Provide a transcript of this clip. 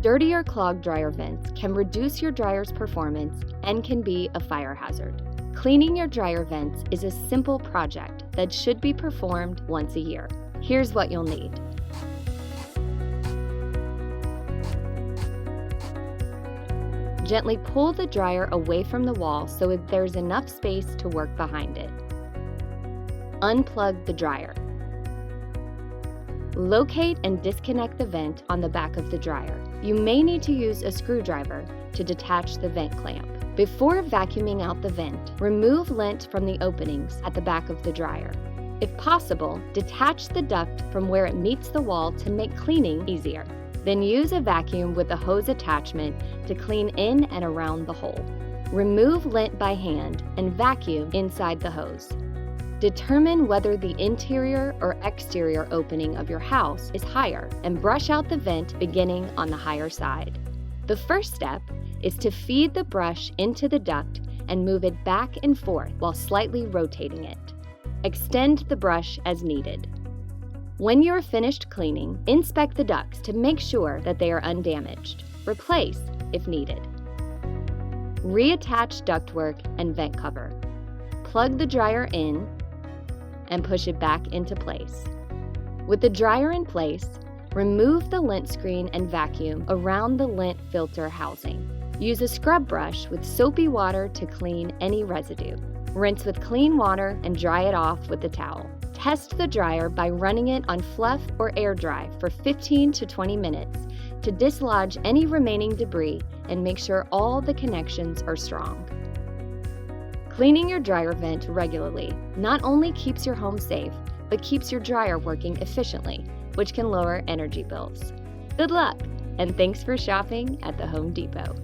Dirty or clogged dryer vents can reduce your dryer's performance and can be a fire hazard. Cleaning your dryer vents is a simple project that should be performed once a year. Here's what you'll need. Gently pull the dryer away from the wall so that there's enough space to work behind it. Unplug the dryer. Locate and disconnect the vent on the back of the dryer. You may need to use a screwdriver to detach the vent clamp. Before vacuuming out the vent, remove lint from the openings at the back of the dryer. If possible, detach the duct from where it meets the wall to make cleaning easier. Then use a vacuum with a hose attachment to clean in and around the hole. Remove lint by hand and vacuum inside the hose. Determine whether the interior or exterior opening of your house is higher and brush out the vent beginning on the higher side. The first step is to feed the brush into the duct and move it back and forth while slightly rotating it. Extend the brush as needed. When you're finished cleaning, inspect the ducts to make sure that they are undamaged. Replace if needed. Reattach ductwork and vent cover. Plug the dryer in and push it back into place. With the dryer in place, remove the lint screen and vacuum around the lint filter housing. Use a scrub brush with soapy water to clean any residue. Rinse with clean water and dry it off with a towel. Test the dryer by running it on fluff or air dry for 15 to 20 minutes to dislodge any remaining debris and make sure all the connections are strong. Cleaning your dryer vent regularly not only keeps your home safe, but keeps your dryer working efficiently, which can lower energy bills. Good luck, and thanks for shopping at the Home Depot.